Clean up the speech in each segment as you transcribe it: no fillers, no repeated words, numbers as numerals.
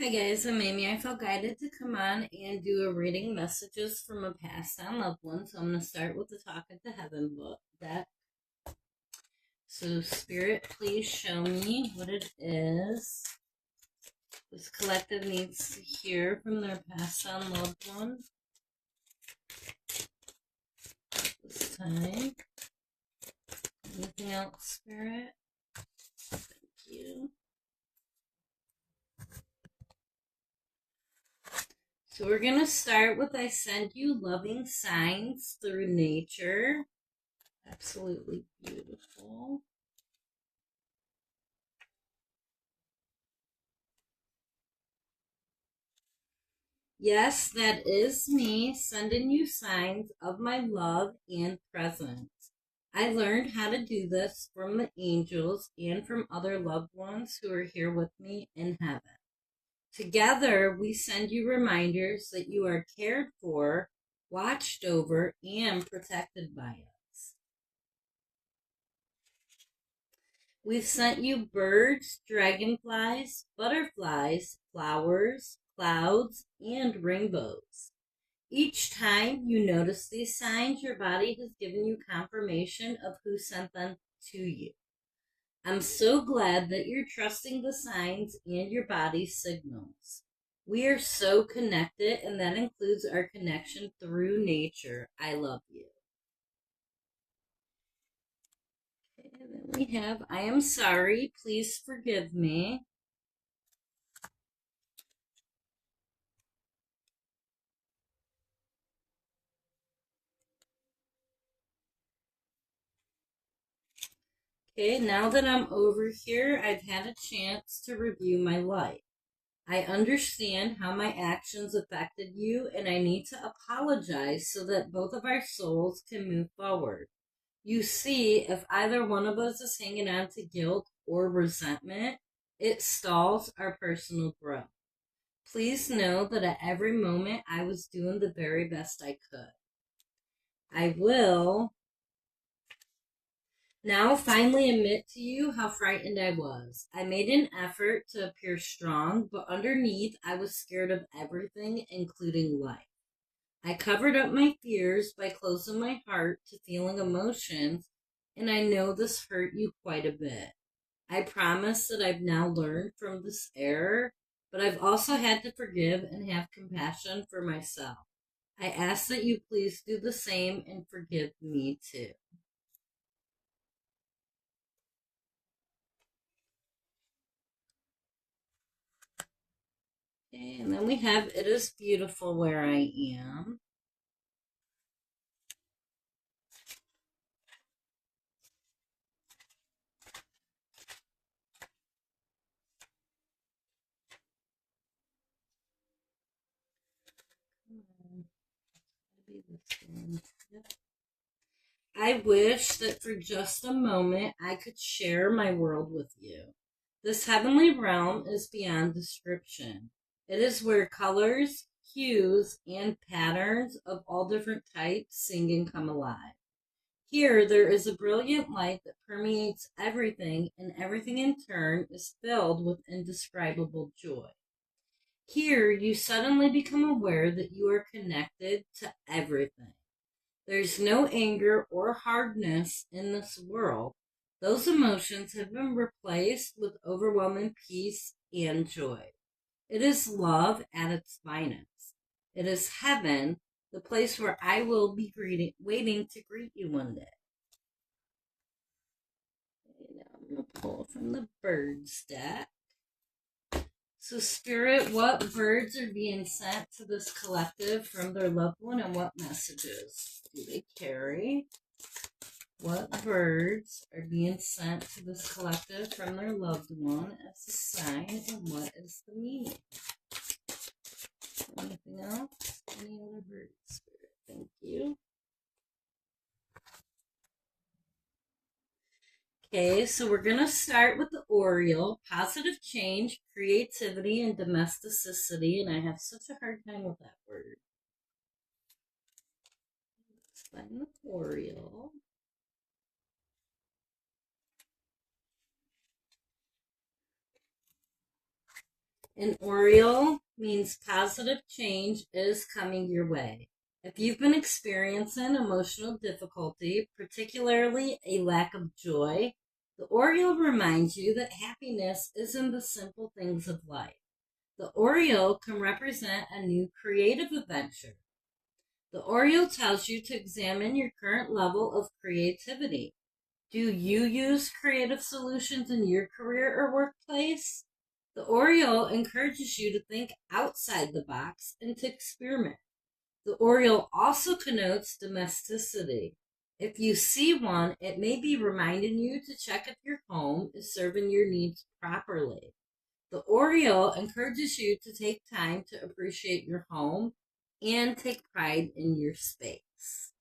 Hi guys, I'm Amy. I felt guided to come on and do a reading messages from a passed on loved one. So I'm going to start with the Talking to Heaven book deck. So Spirit, please show me what it is this collective needs to hear from their passed on loved one this time. Anything else, Spirit? Thank you. So we're going to start with I send you loving signs through nature. Absolutely beautiful. Yes, that is me sending you signs of my love and presence. I learned how to do this from the angels and from other loved ones who are here with me in heaven. Together, we send you reminders that you are cared for, watched over, and protected by us. We've sent you birds, dragonflies, butterflies, flowers, clouds, and rainbows. Each time you notice these signs, your body has given you confirmation of who sent them to you. I'm so glad that you're trusting the signs and your body's signals. We are so connected, and that includes our connection through nature. I love you. Okay, then we have I am sorry, please forgive me. Okay, now that I'm over here, I've had a chance to review my life. I understand how my actions affected you, and I need to apologize so that both of our souls can move forward. You see, if either one of us is hanging on to guilt or resentment, it stalls our personal growth. Please know that at every moment I was doing the very best I could. I will now finally admit to you how frightened I was. I made an effort to appear strong, but underneath I was scared of everything, including life. I covered up my fears by closing my heart to feeling emotions, and I know this hurt you quite a bit. I promise that I've now learned from this error, but I've also had to forgive and have compassion for myself. I ask that you please do the same and forgive me too. Okay, and then we have It Is Beautiful Where I Am. Be this one. Yep. I wish that for just a moment I could share my world with you. This heavenly realm is beyond description. It is where colors, hues, and patterns of all different types sing and come alive. Here, there is a brilliant light that permeates everything, and everything in turn is filled with indescribable joy. Here, you suddenly become aware that you are connected to everything. There's no anger or hardness in this world. Those emotions have been replaced with overwhelming peace and joy. It is love at its finest. It is heaven, the place where I will be waiting to greet you one day. Now I'm going to pull from the birds deck. So, Spirit, what birds are being sent to this collective from their loved one, and what messages do they carry? What birds are being sent to this collective from their loved one as a sign, and what is the meaning? Anything else? Any other birds, Spirit? Thank you. Okay, so we're going to start with the Oriole, positive change, creativity, and domesticity, and I have such a hard time with that word. Let's find the Oriole. An Oriole means positive change is coming your way. If you've been experiencing emotional difficulty, particularly a lack of joy, the Oriole reminds you that happiness is in the simple things of life. The Oriole can represent a new creative adventure. The Oriole tells you to examine your current level of creativity. Do you use creative solutions in your career or workplace? The Oriole encourages you to think outside the box and to experiment. The Oriole also connotes domesticity. If you see one, it may be reminding you to check if your home is serving your needs properly. The Oriole encourages you to take time to appreciate your home and take pride in your space.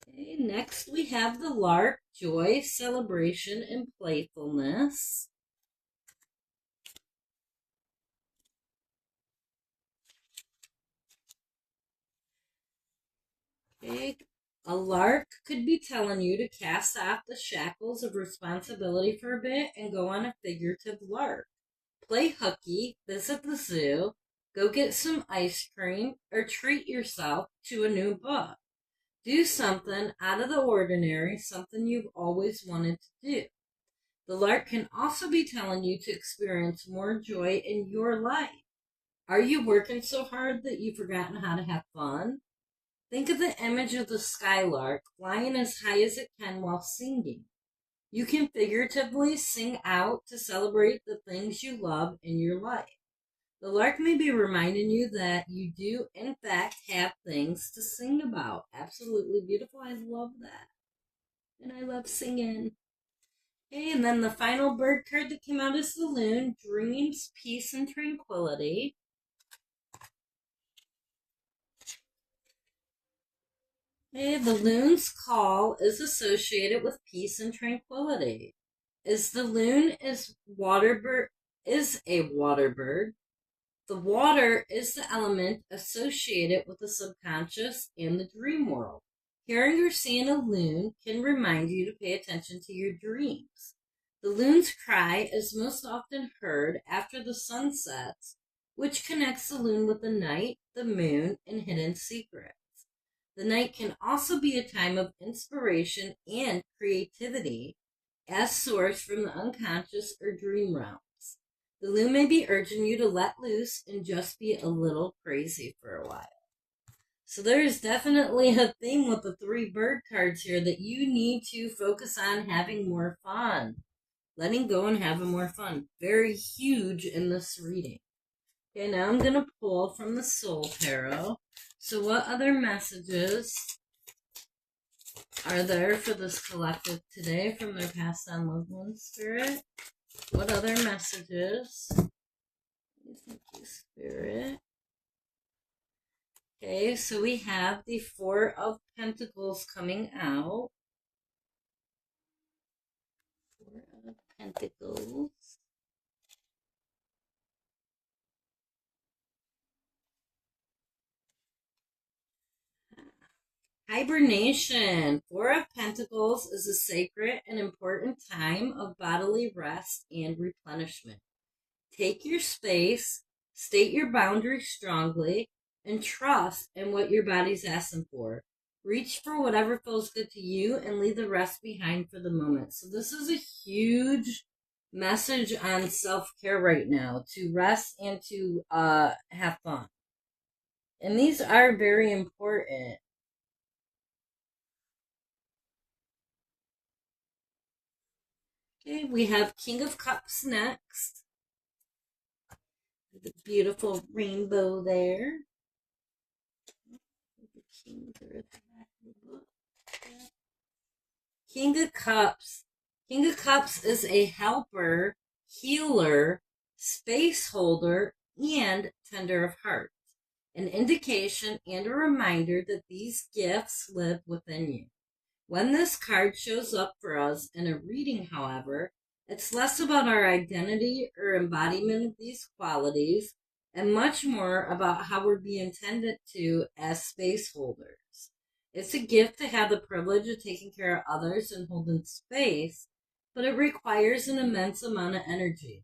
Okay, next we have the lark, joy, celebration, and playfulness. Okay, a lark could be telling you to cast off the shackles of responsibility for a bit and go on a figurative lark. Play hooky, visit the zoo, go get some ice cream, or treat yourself to a new book. Do something out of the ordinary, something you've always wanted to do. The lark can also be telling you to experience more joy in your life. Are you working so hard that you've forgotten how to have fun? Think of the image of the skylark flying as high as it can while singing. You can figuratively sing out to celebrate the things you love in your life. The lark may be reminding you that you do, in fact, have things to sing about. Absolutely beautiful. I love that. And I love singing. Okay, and then the final bird card that came out is the loon, dreams, peace, and tranquility. Okay, the loon's call is associated with peace and tranquility. As the loon is a water bird, the water is the element associated with the subconscious and the dream world. Hearing or seeing a loon can remind you to pay attention to your dreams. The loon's cry is most often heard after the sun sets, which connects the loon with the night, the moon, and hidden secrets. The night can also be a time of inspiration and creativity as sourced from the unconscious or dream realms. The loon may be urging you to let loose and just be a little crazy for a while. So there's definitely a theme with the 3 bird cards here that you need to focus on having more fun. Letting go and having more fun. Very huge in this reading. Okay, now I'm going to pull from the Soul Tarot. So what other messages are there for this collective today from their past on loved one spirit? What other messages? Thank you, Spirit. Okay, so we have the 4 of Pentacles coming out. 4 of Pentacles. Hibernation. 4 of Pentacles is a sacred and important time of bodily rest and replenishment. Take your space, state your boundaries strongly, and trust in what your body's asking for. Reach for whatever feels good to you and leave the rest behind for the moment. So this is a huge message on self-care right now, to rest and to have fun. And these are very important. Okay, we have King of Cups next. The beautiful rainbow there. The kings are at the back of the book. King of Cups. King of Cups is a helper, healer, space holder, and tender of heart. An indication and a reminder that these gifts live within you. When this card shows up for us in a reading, however, it's less about our identity or embodiment of these qualities and much more about how we're being tended to as space holders. It's a gift to have the privilege of taking care of others and holding space, but it requires an immense amount of energy.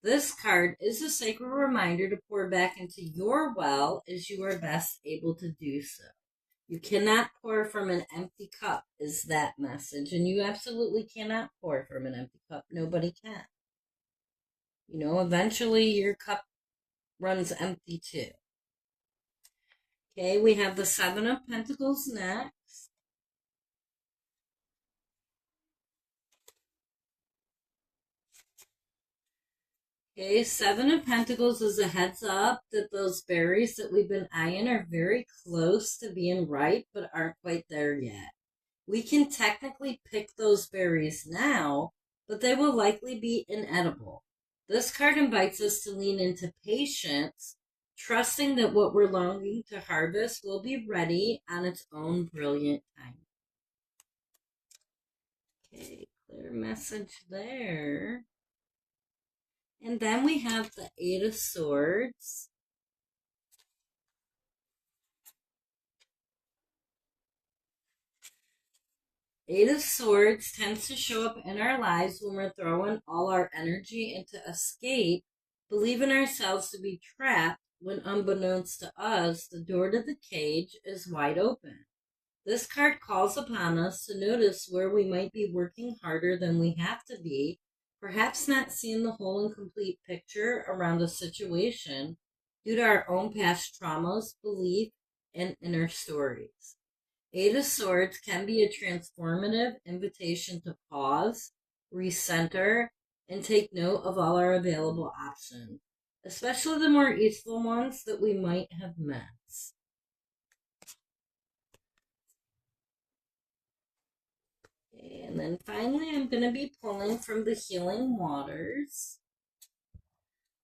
This card is a sacred reminder to pour back into your well as you are best able to do so. You cannot pour from an empty cup is that message, and you absolutely cannot pour from an empty cup. Nobody can. You know, eventually your cup runs empty too. Okay, we have the Seven of Pentacles next. Okay, Seven of Pentacles is a heads up that those berries that we've been eyeing are very close to being ripe, but aren't quite there yet. We can technically pick those berries now, but they will likely be inedible. This card invites us to lean into patience, trusting that what we're longing to harvest will be ready on its own brilliant time. Okay, clear message there. And then we have the Eight of Swords. Eight of Swords tends to show up in our lives when we're throwing all our energy into escape, believing ourselves to be trapped when unbeknownst to us, the door to the cage is wide open. This card calls upon us to notice where we might be working harder than we have to be, perhaps not seeing the whole and complete picture around a situation due to our own past traumas, belief, and inner stories. Eight of Swords can be a transformative invitation to pause, recenter, and take note of all our available options, especially the more easeful ones that we might have missed. And then finally, I'm going to be pulling from the Healing Waters.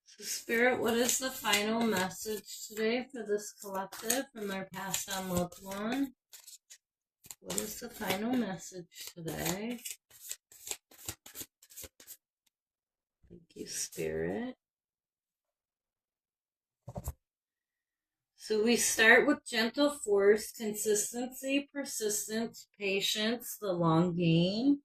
So Spirit, what is the final message today for this collective from our passed on loved one? What is the final message today? Thank you, Spirit. So we start with gentle force, consistency, persistence, patience, the long game.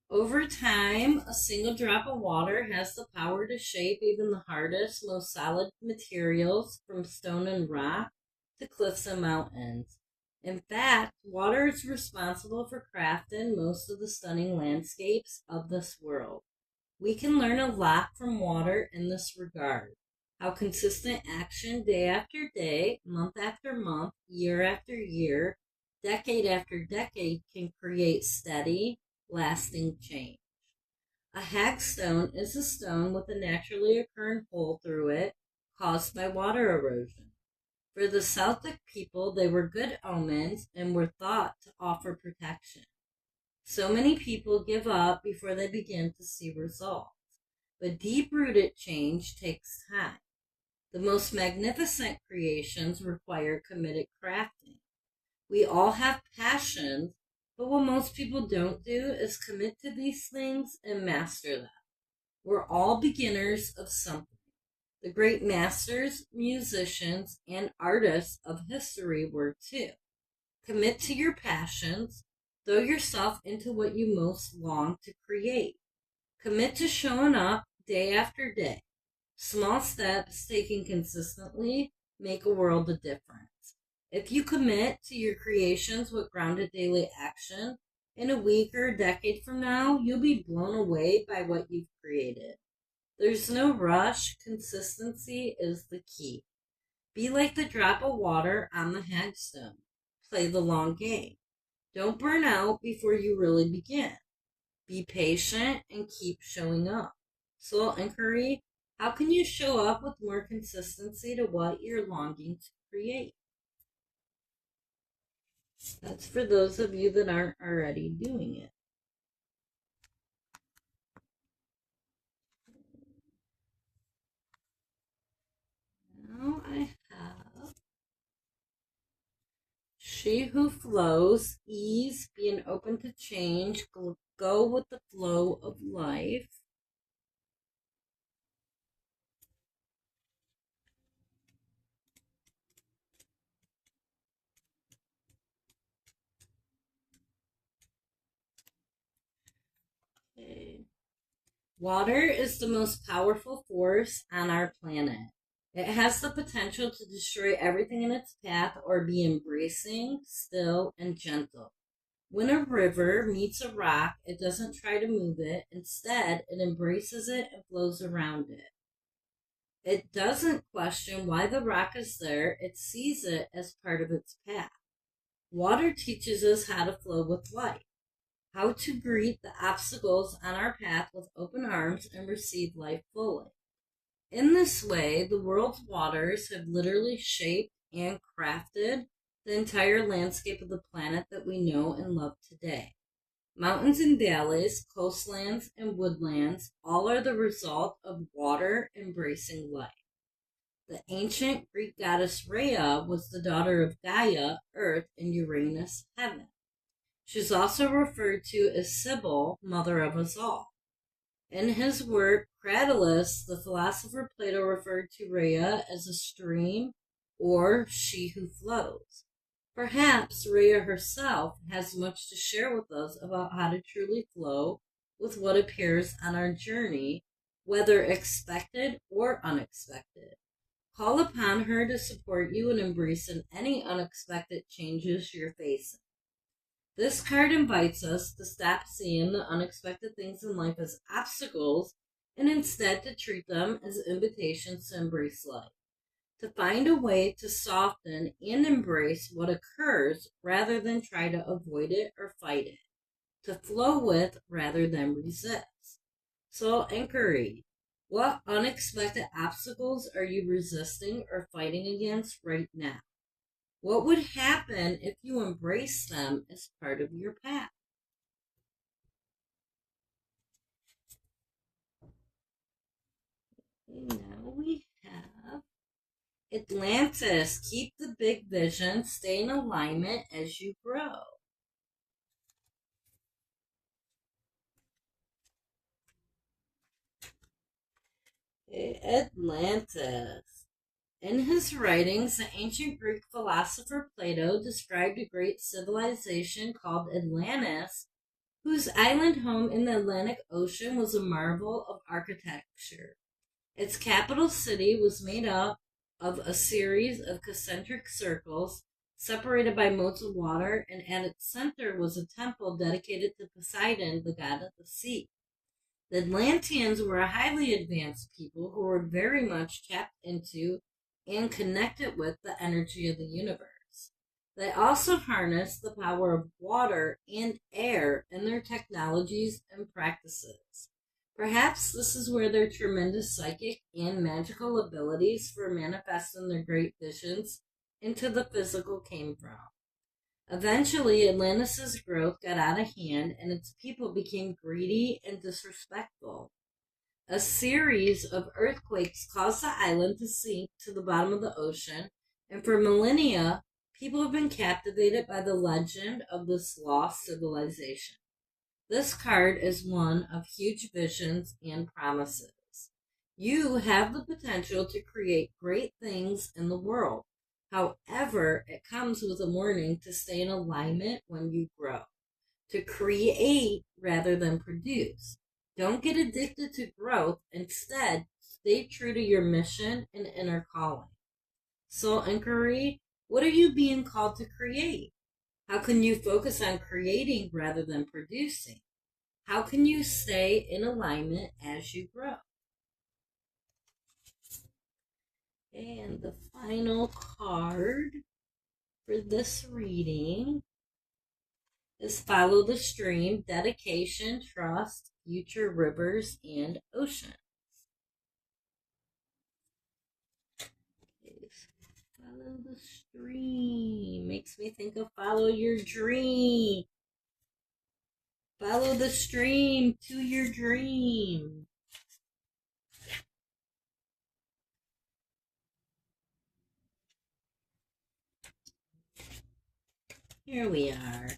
Over time, a single drop of water has the power to shape even the hardest, most solid materials, from stone and rock to cliffs and mountains. In fact, water is responsible for crafting most of the stunning landscapes of this world. We can learn a lot from water in this regard. How consistent action day after day, month after month, year after year, decade after decade can create steady, lasting change. A hagstone is a stone with a naturally occurring hole through it caused by water erosion. For the Celtic people, they were good omens and were thought to offer protection. So many people give up before they begin to see results. But deep-rooted change takes time. The most magnificent creations require committed crafting. We all have passions, but what most people don't do is commit to these things and master them. We're all beginners of something. The great masters, musicians, and artists of history were too. Commit to your passions. Throw yourself into what you most long to create. Commit to showing up day after day. Small steps taken consistently make a world of difference. If you commit to your creations with grounded daily action, in a week or a decade from now, you'll be blown away by what you've created. There's no rush. Consistency is the key. Be like the drop of water on the hagstone. Play the long game. Don't burn out before you really begin. Be patient and keep showing up. Soul inquiry, how can you show up with more consistency to what you're longing to create? That's for those of you that aren't already doing it. Now I have She Who Flows, ease, being open to change, go with the flow of life. Water is the most powerful force on our planet. It has the potential to destroy everything in its path or be embracing, still, and gentle. When a river meets a rock, it doesn't try to move it. Instead, it embraces it and flows around it. It doesn't question why the rock is there, it sees it as part of its path. Water teaches us how to flow with life, how to greet the obstacles on our path with open arms and receive life fully. In this way, the world's waters have literally shaped and crafted the entire landscape of the planet that we know and love today. Mountains and valleys, coastlands and woodlands, all are the result of water embracing life. The ancient Greek goddess Rhea was the daughter of Gaia, Earth, and Uranus, Heaven. She's also referred to as Sibyl, mother of us all. In his work, Cratylus, the philosopher Plato referred to Rhea as a stream or she who flows. Perhaps Rhea herself has much to share with us about how to truly flow with what appears on our journey, whether expected or unexpected. Call upon her to support you in embracing any unexpected changes you're facing. This card invites us to stop seeing the unexpected things in life as obstacles and instead to treat them as invitations to embrace life, to find a way to soften and embrace what occurs rather than try to avoid it or fight it, to flow with rather than resist. So, inquiry. What unexpected obstacles are you resisting or fighting against right now? What would happen if you embrace them as part of your path? Okay, now we have Atlantis. Keep the big vision. Stay in alignment as you grow. Okay, Atlantis. In his writings, the ancient Greek philosopher Plato described a great civilization called Atlantis, whose island home in the Atlantic Ocean was a marvel of architecture. Its capital city was made up of a series of concentric circles separated by moats of water, and at its center was a temple dedicated to Poseidon, the god of the sea. The Atlanteans were a highly advanced people who were very much tapped into and connected with the energy of the universe. They also harnessed the power of water and air in their technologies and practices. Perhaps this is where their tremendous psychic and magical abilities for manifesting their great visions into the physical came from. Eventually, Atlantis' growth got out of hand and its people became greedy and disrespectful. A series of earthquakes caused the island to sink to the bottom of the ocean, and for millennia, people have been captivated by the legend of this lost civilization. This card is one of huge visions and promises. You have the potential to create great things in the world. However, it comes with a warning to stay in alignment when you grow, to create rather than produce. Don't get addicted to growth. Instead, stay true to your mission and inner calling. Soul inquiry, what are you being called to create? How can you focus on creating rather than producing? How can you stay in alignment as you grow? And the final card for this reading is Follow the Stream, Dedication, Trust, Future Rivers, and Oceans. Okay, follow the stream. Makes me think of follow your dream. Follow the stream to your dream. Here we are.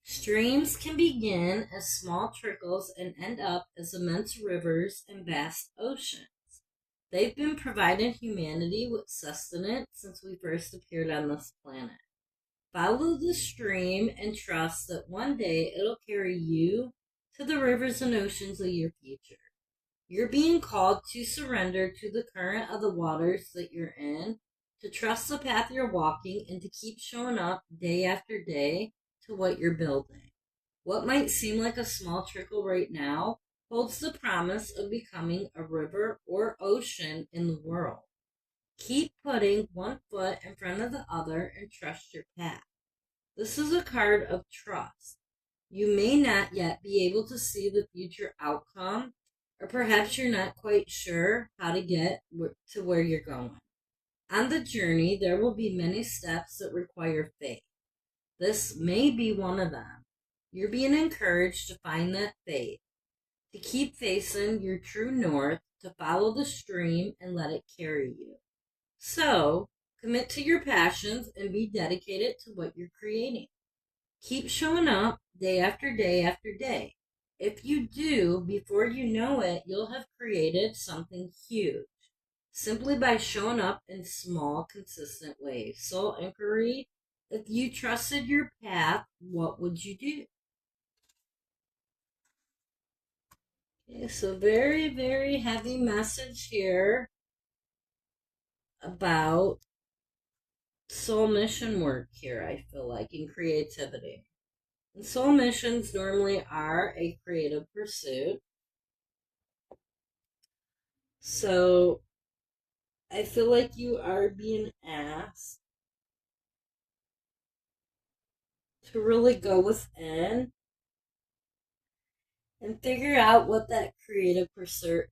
Streams can begin as small trickles and end up as immense rivers and vast oceans. They've been providing humanity with sustenance since we first appeared on this planet. Follow the stream and trust that one day it'll carry you to the rivers and oceans of your future. You're being called to surrender to the current of the waters that you're in, to trust the path you're walking, and to keep showing up day after day to what you're building. What might seem like a small trickle right now holds the promise of becoming a river or ocean in the world. Keep putting one foot in front of the other and trust your path. This is a card of trust. You may not yet be able to see the future outcome, or perhaps you're not quite sure how to get to where you're going. On the journey, there will be many steps that require faith. This may be one of them. You're being encouraged to find that faith, to keep facing your true north, to follow the stream and let it carry you. So, commit to your passions and be dedicated to what you're creating. Keep showing up day after day after day. If you do, before you know it, you'll have created something huge, simply by showing up in small, consistent ways. Soul inquiry: if you trusted your path, what would you do? Okay, so very, very heavy message here about soul mission work here, I feel like, in creativity. And soul missions normally are a creative pursuit. So I feel like you are being asked to really go within and figure out what that creative pursuit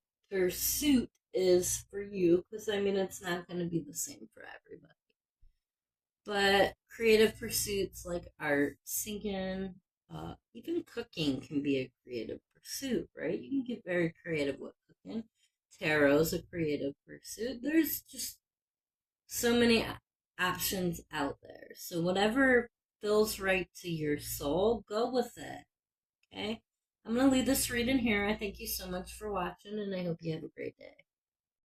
is for you. Because, I mean, it's not going to be the same for everybody. But creative pursuits like art, singing, even cooking can be a creative pursuit, right? You can get very creative with cooking. Tarot's a creative pursuit. There's just so many options out there. So whatever feels right to your soul, go with it. Okay? I'm going to leave this reading here. I thank you so much for watching, and I hope you have a great day.